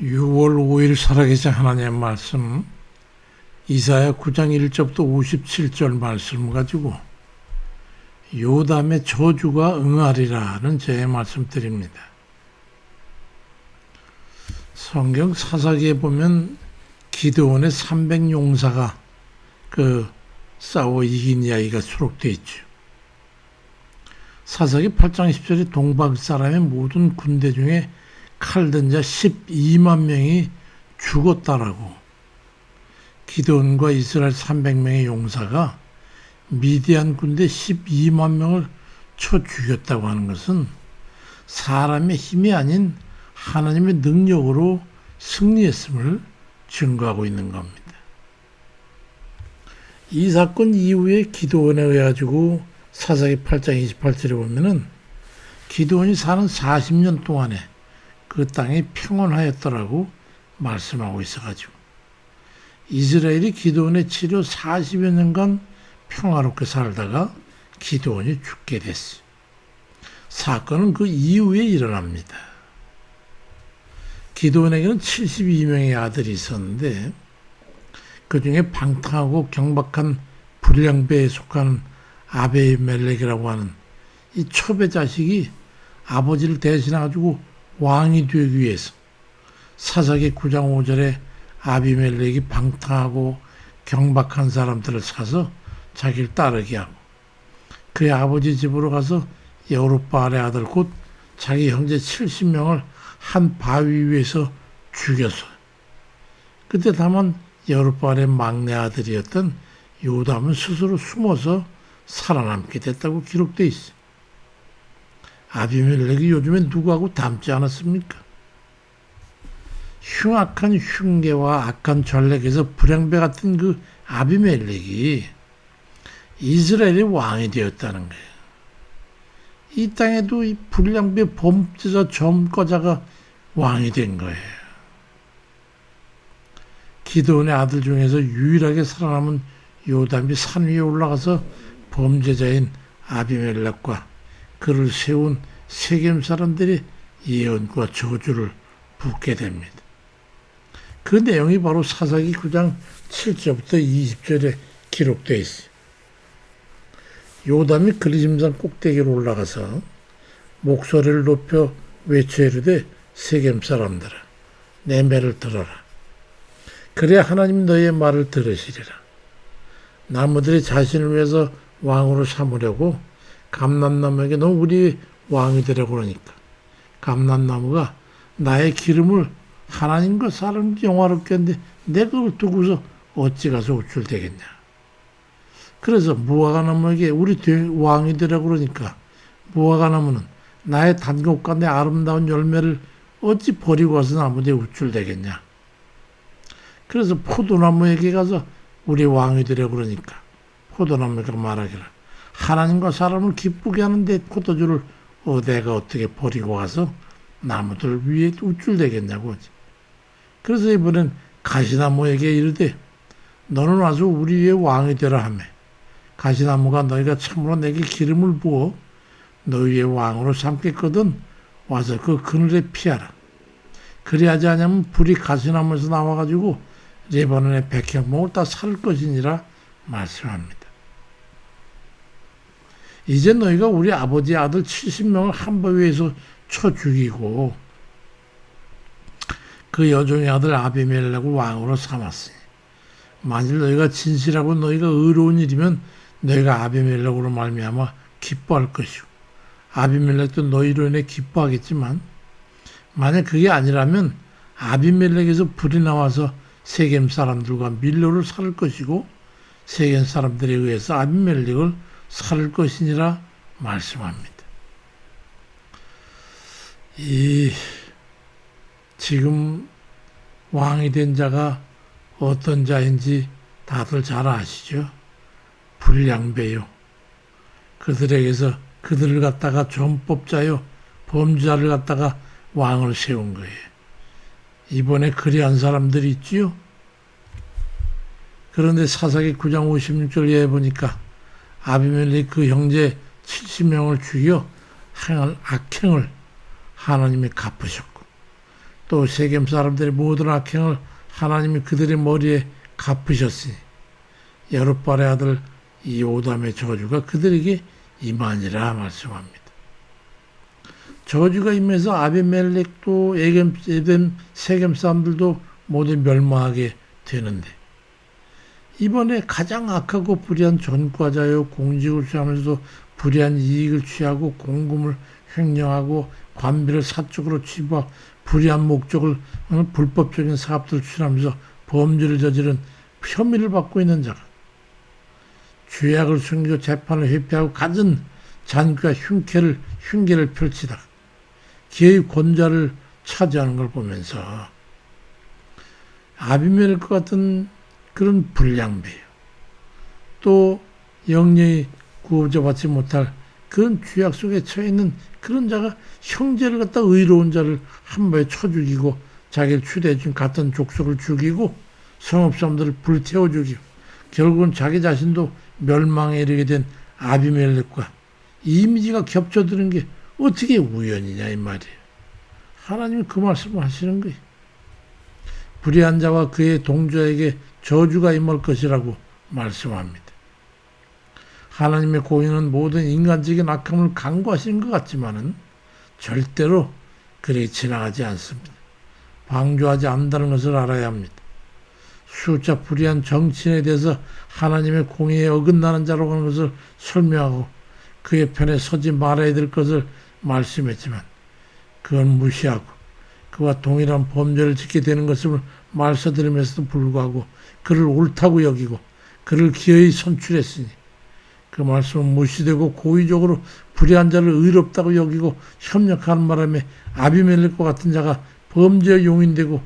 6월 5일 살아계신 하나님의 말씀 이사야 9장 1절부터 57절 말씀을 가지고 요담의 저주가 응하리라는 제 말씀 드립니다. 성경 사사기에 보면 기드온의 300용사가 싸워 이긴 이야기가 수록되어 있죠. 사사기 8장 10절에 동방 사람의 모든 군대 중에 칼든 자 12만 명이 죽었다라고, 기드온과 이스라엘 300명의 용사가 미디안 군대 12만 명을 쳐 죽였다고 하는 것은 사람의 힘이 아닌 하나님의 능력으로 승리했음을 증거하고 있는 겁니다. 이 사건 이후에 기드온에 의해 가지고 사사기 8장 28절에 보면은 기드온이 사는 40년 동안에 그 땅이 평온하였더라고 말씀하고 있어가지고 이스라엘이 기드온의 치료 40여 년간 평화롭게 살다가 기드온이 죽게 됐어요. 사건은 그 이후에 일어납니다. 기드온에게는 72명의 아들이 있었는데 그 중에 방탕하고 경박한 불량배에 속하는 아비멜렉이라고 하는 이 첩의 자식이 아버지를 대신해가지고 왕이 되기 위해서 사사기 9장 5절에 아비멜렉이 방탕하고 경박한 사람들을 사서 자기를 따르게 하고 그의 아버지 집으로 가서 여룹바알의 아들 곧 자기 형제 70명을 한 바위 위에서 죽여서 그때 다만 여룹바알의 막내 아들이었던 요담은 스스로 숨어서 살아남게 됐다고 기록되어 있어요. 아비멜렉이 요즘에 누구하고 닮지 않았습니까? 흉악한 흉계와 악한 전략에서 불량배 같은 그 아비멜렉이 이스라엘의 왕이 되었다는 거예요. 이 땅에도 이 불량배 범죄자 점거자가 왕이 된 거예요. 기드온의 아들 중에서 유일하게 살아남은 요담이 산 위에 올라가서 범죄자인 아비멜렉과 그를 세운 세겜 사람들이 예언과 저주를 붓게 됩니다. 그 내용이 바로 사사기 9장 7절부터 20절에 기록되어 있어요. 요담이 그리심산 꼭대기로 올라가서 목소리를 높여 외쳐 이르되 세겜 사람들아 내 말을 들어라. 그래야 하나님 너희의 말을 들으시리라. 나무들이 자신을 위해서 왕으로 삼으려고 감람나무에게 너 우리 왕이 되라고 그러니까 감람나무가 나의 기름을 하나님과 사람 영화롭게 하는데 내가 그걸 두고서 어찌 가서 우쭐대겠냐. 그래서 무화과나무에게 우리 왕이 되라고 그러니까 무화과나무는 나의 단곡과 내 아름다운 열매를 어찌 버리고 가서 나무에 우쭐대겠냐. 그래서 포도나무에게 가서 우리 왕이 되라고 그러니까 포도나무가 말하기를 하나님과 사람을 기쁘게 하는데 포도주를 내가 어떻게 버리고 가서 나무들 위에 우쭐대겠냐고. 그래서 이번엔 가시나무에게 이르되 너는 와서 우리 위에 왕이 되라 하며 가시나무가 너희가 참으로 내게 기름을 부어 너희의 왕으로 삼겠거든 와서 그 그늘에 피하라. 그리하지 않으면 불이 가시나무에서 나와가지고 레바논의 백향목을 다 살 것이니라 말씀합니다. 이제 너희가 우리 아버지 아들 70명을 한 바위에서 쳐 죽이고 그 여종의 아들 아비멜렉을 왕으로 삼았으니 만일 너희가 진실하고 너희가 의로운 일이면 너희가 아비멜렉으로 말미암아 기뻐할 것이고 아비멜렉도 너희로 인해 기뻐하겠지만 만약 그게 아니라면 아비멜렉에서 불이 나와서 세겜 사람들과 밀로를 살 것이고 세겜 사람들에 의해서 아비멜렉을 살 것이니라 말씀합니다. 지금 왕이 된 자가 어떤 자인지 다들 잘 아시죠? 불량배요. 그들에게서 그들을 갖다가 전법자요 범죄자를 갖다가 왕을 세운 거예요. 이번에 그리한 사람들이 있지요. 그런데 사사기 9장 56절에 보니까 아비멜렉 그 형제 70명을 죽여 행할 악행을 하나님이 갚으셨고 또 세겜 사람들의 모든 악행을 하나님이 그들의 머리에 갚으셨으니 여룻발의 아들 요담의 저주가 그들에게 임하니라 말씀합니다. 저주가 임해서 아비멜렉도 세겜 사람들도 모두 멸망하게 되는데, 이번에 가장 악하고 불의한 전과자여 공직을 취하면서도 불의한 이익을 취하고 공금을 횡령하고 관비를 사적으로 취부하고 불의한 목적을 불법적인 사업들을 추진하면서 범죄를 저지른 혐의를 받고 있는 자가 죄악을 숨기고 재판을 회피하고 갖은 잔꾀와 흉계를 펼치다가 기회의 권좌를 차지하는 걸 보면서 아비멜렉 같은 그런 불량배요, 또 영영이 구원받지 못할 그런 죄악 속에 처해 있는 그런 자가 형제를 갖다 의로운 자를 한 번에 쳐 죽이고 자기를 추대해 준 같은 족속을 죽이고 성읍 사람들을 불태워 죽이고 결국은 자기 자신도 멸망에 이르게 된 아비멜렉과 이미지가 겹쳐드는 게 어떻게 우연이냐 이 말이에요. 하나님이 그 말씀을 하시는 거예요. 불의한 자와 그의 동조에게 저주가 임할 것이라고 말씀합니다. 하나님의 공의는 모든 인간적인 악함을 간과하시는 것 같지만은 절대로 그리 지나가지 않습니다. 방조하지 않는다는 것을 알아야 합니다. 숫자 불의한 정치인에 대해서 하나님의 공의에 어긋나는 자라고 하는 것을 설명하고 그의 편에 서지 말아야 될 것을 말씀했지만 그건 무시하고 그와 동일한 범죄를 짓게 되는 것을 말씀드리면서도 불구하고 그를 옳다고 여기고 그를 기어이 선출했으니 그 말씀은 무시되고 고의적으로 불의한 자를 의롭다고 여기고 협력하는 바람에 아비멜렉과 같은 자가 범죄의 용인되고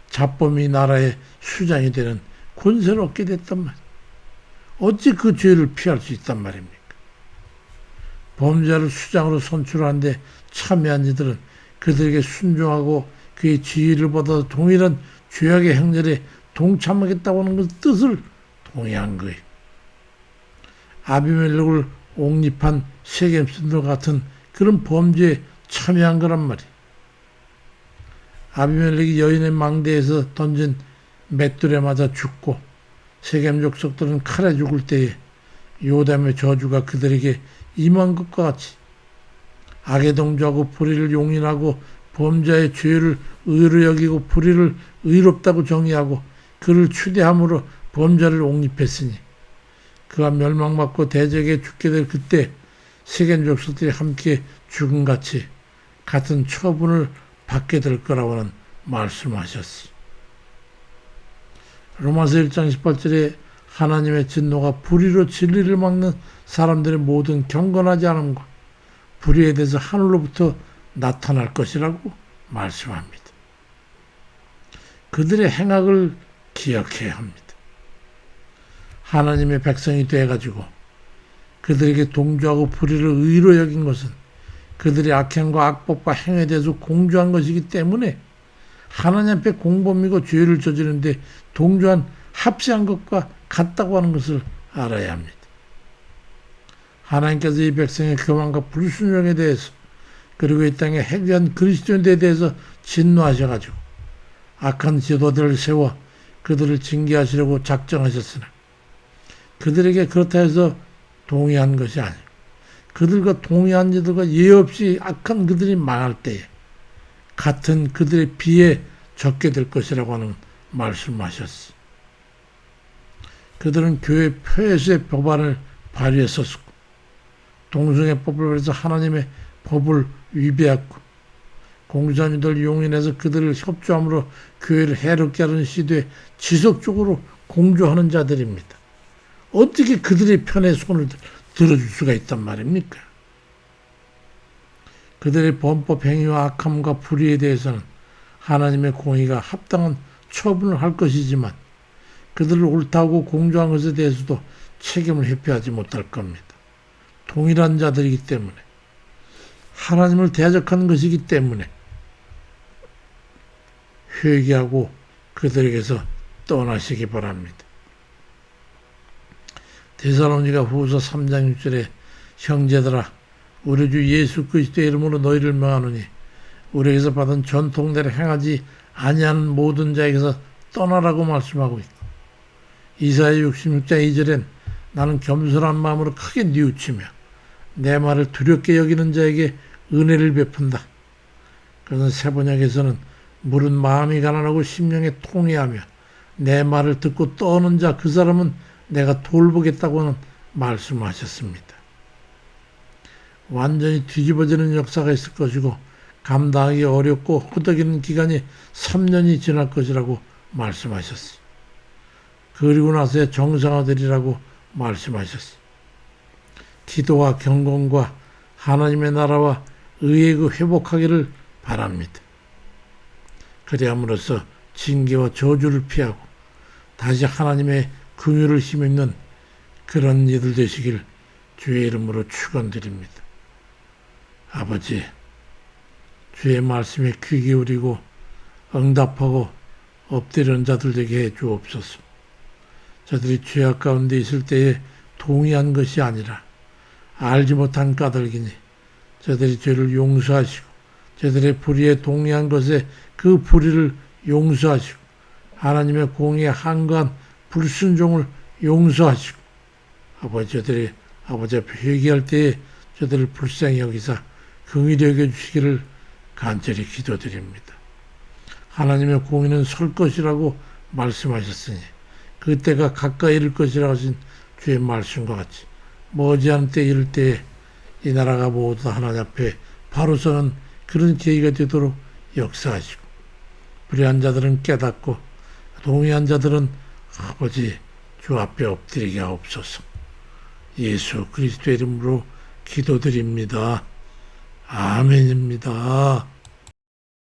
자범이 나라의 수장이 되는 권세를 얻게 됐단 말이에요. 어찌 그 죄를 피할 수 있단 말입니까? 범죄자를 수장으로 선출하는데 참여한 이들은 그들에게 순종하고 그의 지휘를 받아서 동일한 죄악의 행렬에 동참하겠다고 하는 그 뜻을 동의한 거예요. 아비멜렉을 옹립한 세겜신들 같은 그런 범죄에 참여한 거란 말이에요. 아비멜렉이 여인의 망대에서 던진 맷돌에 맞아 죽고 세겜 족속들은 칼에 죽을 때에 요담의 저주가 그들에게 임한 것과 같이 악의 동조하고 불의를 용인하고 범죄의 죄를 의로 여기고 불의를 의롭다고 정의하고 그를 추대함으로 범죄를 옹립했으니 그가 멸망받고 대적에 죽게 될 그때 세겜 족속들이 함께 죽음같이 같은 처분을 받게 될 거라고는 말씀하셨어요. 로마서 1장 18절에 하나님의 진노가 불의로 진리를 막는 사람들의 모든 경건하지 않음과 불의에 대해서 하늘로부터 나타날 것이라고 말씀합니다. 그들의 행악을 기억해야 합니다. 하나님의 백성이 되어가지고 그들에게 동조하고 불의를 의로 여긴 것은 그들의 악행과 악법과 행위에 대해서 공조한 것이기 때문에 하나님 앞에 공범이고 죄를 저지르는데 동조한 합세한 것과 같다고 하는 것을 알아야 합니다. 하나님께서 이 백성의 교만과 불순종에 대해서 그리고 이 땅에 해괴한 그리스도인들에 대해서 진노하셔가지고 악한 지도들을 세워 그들을 징계하시려고 작정하셨으나 그들에게 그렇다 해서 동의한 것이 아니고 그들과 동의한 이들과 예 없이 악한 그들이 망할 때에 같은 그들의 비에 적게 될 것이라고 하는 말씀하셨어요. 그들은 교회 표에서의 법안을 발휘했었고 동성애 법을 그래서 하나님의 법을 위배했고 공산주의들 용인해서 그들을 협조함으로 교회를 해롭게 하는 시도에 지속적으로 공조하는 자들입니다. 어떻게 그들의 편에 손을 들어줄 수가 있단 말입니까? 그들의 범법 행위와 악함과 불의에 대해서는 하나님의 공의가 합당한 처분을 할 것이지만 그들을 옳다고 공조한 것에 대해서도 책임을 회피하지 못할 겁니다. 동일한 자들이기 때문에 하나님을 대적하는 것이기 때문에 회개하고 그들에게서 떠나시기 바랍니다. 데살로니가 후서 3장 6절에 형제들아 우리 주 예수 그리스도의 이름으로 너희를 명하노니 우리에게서 받은 전통대로 행하지 아니하는 모든 자에게서 떠나라고 말씀하고 있고, 이사야 66장 2절엔 나는 겸손한 마음으로 크게 뉘우치며 내 말을 두렵게 여기는 자에게 은혜를 베푼다. 그러나 세번역에서는 물은 마음이 가난하고 심령에 통회하며 내 말을 듣고 떠오는 자 그 사람은 내가 돌보겠다고는 말씀하셨습니다. 완전히 뒤집어지는 역사가 있을 것이고 감당하기 어렵고 허덕이는 기간이 3년이 지날 것이라고 말씀하셨어요. 그리고 나서야 정상화되리라고 말씀하셨어요. 기도와 경건과 하나님의 나라와 의의 그 회복하기를 바랍니다. 그리함으로써 징계와 저주를 피하고 다시 하나님의 긍휼을 힘입는 그런 이들 되시길 주의 이름으로 축원드립니다. 아버지, 주의 말씀에 귀 기울이고 응답하고 엎드리는 자들 되게 해 주옵소서. 저들이 죄악 가운데 있을 때에 동의한 것이 아니라 알지 못한 까닭이니 저들이 죄를 용서하시고 저들의 불의에 동의한 것에 그 불의를 용서하시고 하나님의 공의에 한가한 불순종을 용서하시고 저들이 아버지 앞에 회개할 때에 저들을 불쌍히 여기사 긍휼히 여겨주시기를 간절히 기도드립니다. 하나님의 공의는 설 것이라고 말씀하셨으니 그때가 가까이 이를 것이라고 하신 주의 말씀과 같이 머지않은 때 이를 때에 이 나라가 모두 하나님 앞에 바로 서는 그런 계기가 되도록 역사하시고 불의한 자들은 깨닫고 동의한 자들은 아버지 주 앞에 엎드리게 하옵소서. 예수 그리스도의 이름으로 기도드립니다. 아멘입니다.